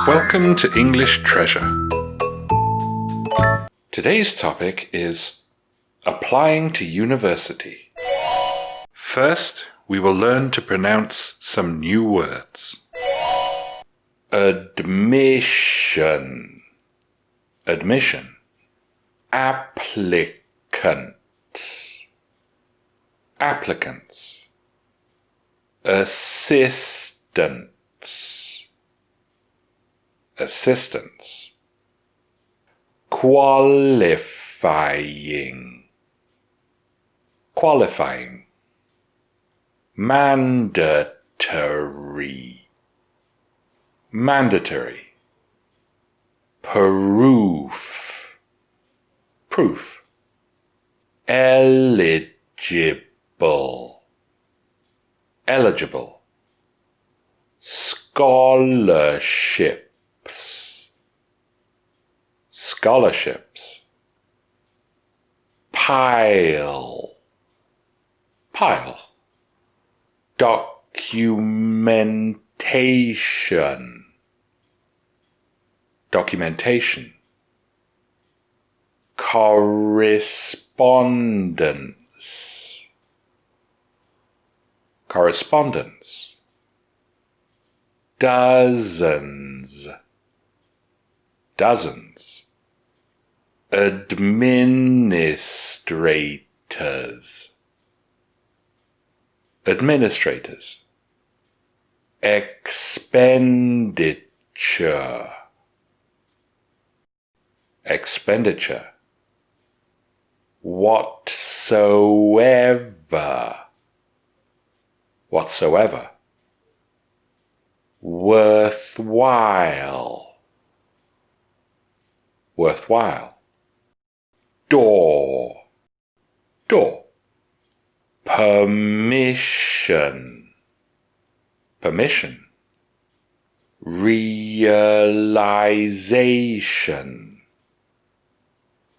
Welcome to English Treasure. Today's topic is applying to university. First, we will learn to pronounce some new words. Admission. Admission. Applicants. Applicants. Assistants. Assistants. Qualifying. Qualifying. Mandatory. Mandatory. Proof. Proof. Eligible. Eligible. Scholarships. Scholarships. Pile. Pile. Documentation. Documentation. Correspondence. Correspondence. Dozens. Dozens. Administrators. Administrators. Expenditure. Expenditure. Whatsoever. Whatsoever. Worthwhile. Worthwhile. Door. Door. Permission. Permission. Realization.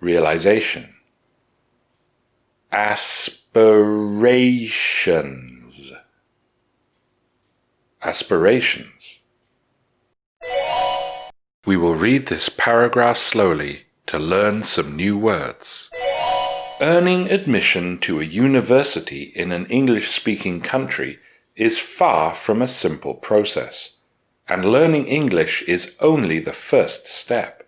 Realization. Aspirations. Aspirations. We will read this paragraph slowly to learn some new words. Earning admission to a university in an English-speaking country is far from a simple process, and learning English is only the first step.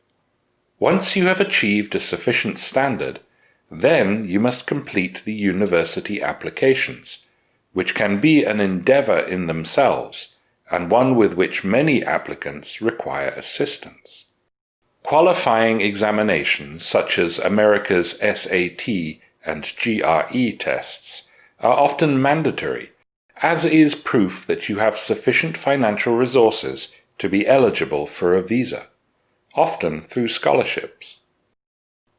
Once you have achieved a sufficient standard, then you must complete the university applications, which can be an endeavour in themselves, and one with which many applicants require assistance. Qualifying examinations such as America's SAT and GRE tests are often mandatory, as is proof that you have sufficient financial resources to be eligible for a visa, often through scholarships.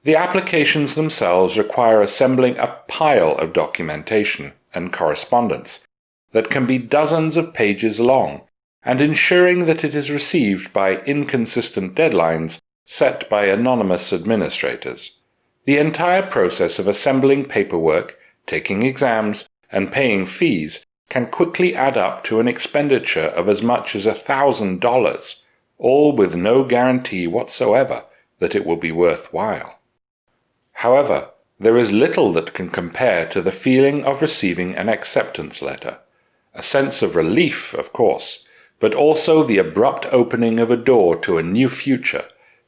The applications themselves require assembling a pile of documentation and correspondence that can be dozens of pages long, and ensuring that it is received by inconsistent deadlines set by anonymous administrators. The entire process of assembling paperwork, taking exams, and paying fees can quickly add up to an expenditure of as much as $1,000, all with no guarantee whatsoever that it will be worthwhile. However, there is little that can compare to the feeling of receiving an acceptance letter. A sense of relief, of course, but also the abrupt opening of a door to a new future,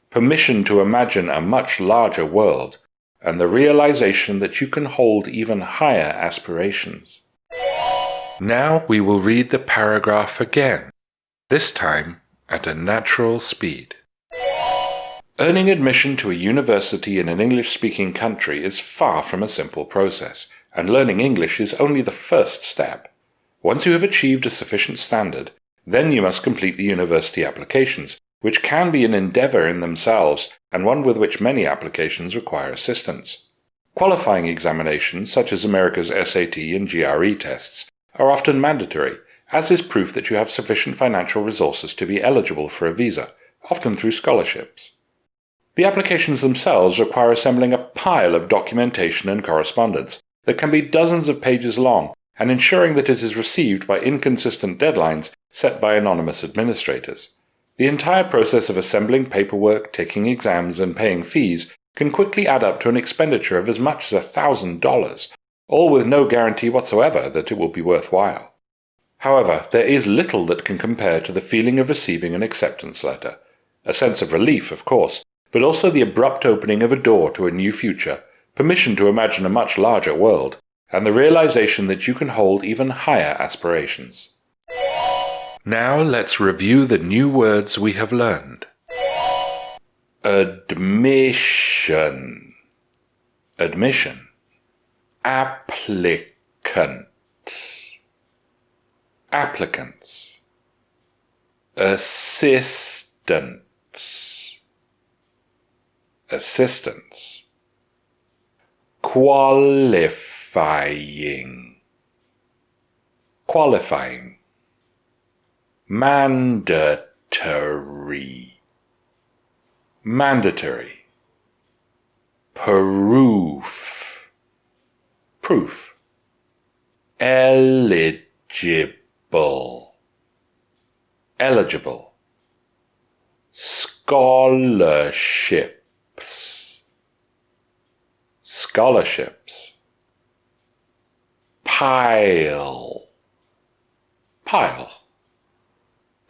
permission to imagine a much larger world, and the realization that you can hold even higher aspirations. Now we will read the paragraph again, this time at a natural speed. Earning admission to a university in an English-speaking country is far from a simple process, and learning English is only the first step. Once you have achieved a sufficient standard, then you must complete the university applications, which can be an endeavour in themselves and one with which many applications require assistance. Qualifying examinations, such as America's SAT and GRE tests, are often mandatory, as is proof that you have sufficient financial resources to be eligible for a visa, often through scholarships. The applications themselves require assembling a pile of documentation and correspondence that can be dozens of pages long, and ensuring that it is received by inconsistent deadlines set by anonymous administrators. The entire process of assembling paperwork, taking exams, and paying fees can quickly add up to an expenditure of as much as $1,000, all with no guarantee whatsoever that it will be worthwhile. However, there is little that can compare to the feeling of receiving an acceptance letter. A sense of relief, of course, but also the abrupt opening of a door to a new future, permission to imagine a much larger world, and the realization that you can hold even higher aspirations. Now let's review the new words we have learned. Admission. Admission. Applicants. Applicants. Assistants. Assistants. Qualifying. Qualifying. Mandatory. Mandatory. Proof. Proof. Eligible. Eligible. Scholarships. Scholarships. Pile. Pile.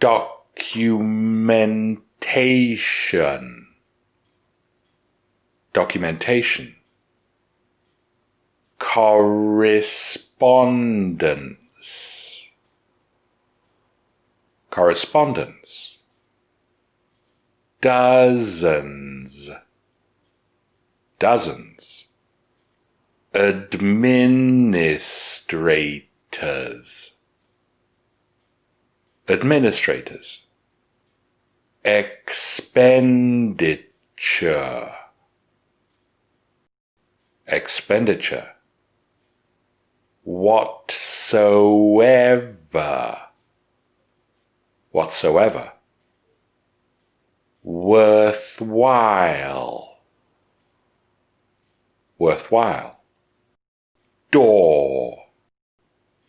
Documentation. Documentation. Correspondence. Correspondence. Dozens. Dozens. Administrators. Administrators. Expenditure. Expenditure. Whatsoever. Whatsoever. Worthwhile. Worthwhile. Door.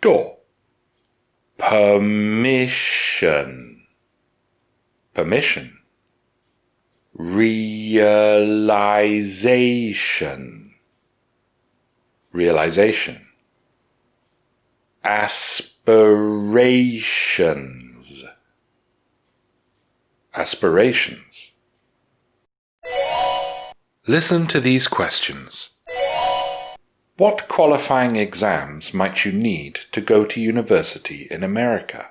Door. Permission. Permission. Realization. Realization. Aspirations. Aspirations. Listen to these questions. What qualifying exams might you need to go to university in America?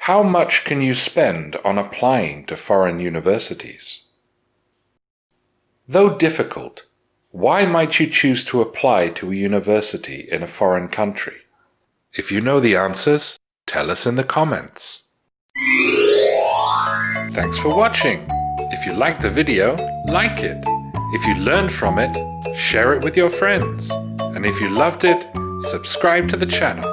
How much can you spend on applying to foreign universities? Though difficult, why might you choose to apply to a university in a foreign country? If you know the answers, tell us in the comments. Thanks for watching. If you liked the video, like it. If you learned from it, share it with your friends. And if you loved it, subscribe to the channel.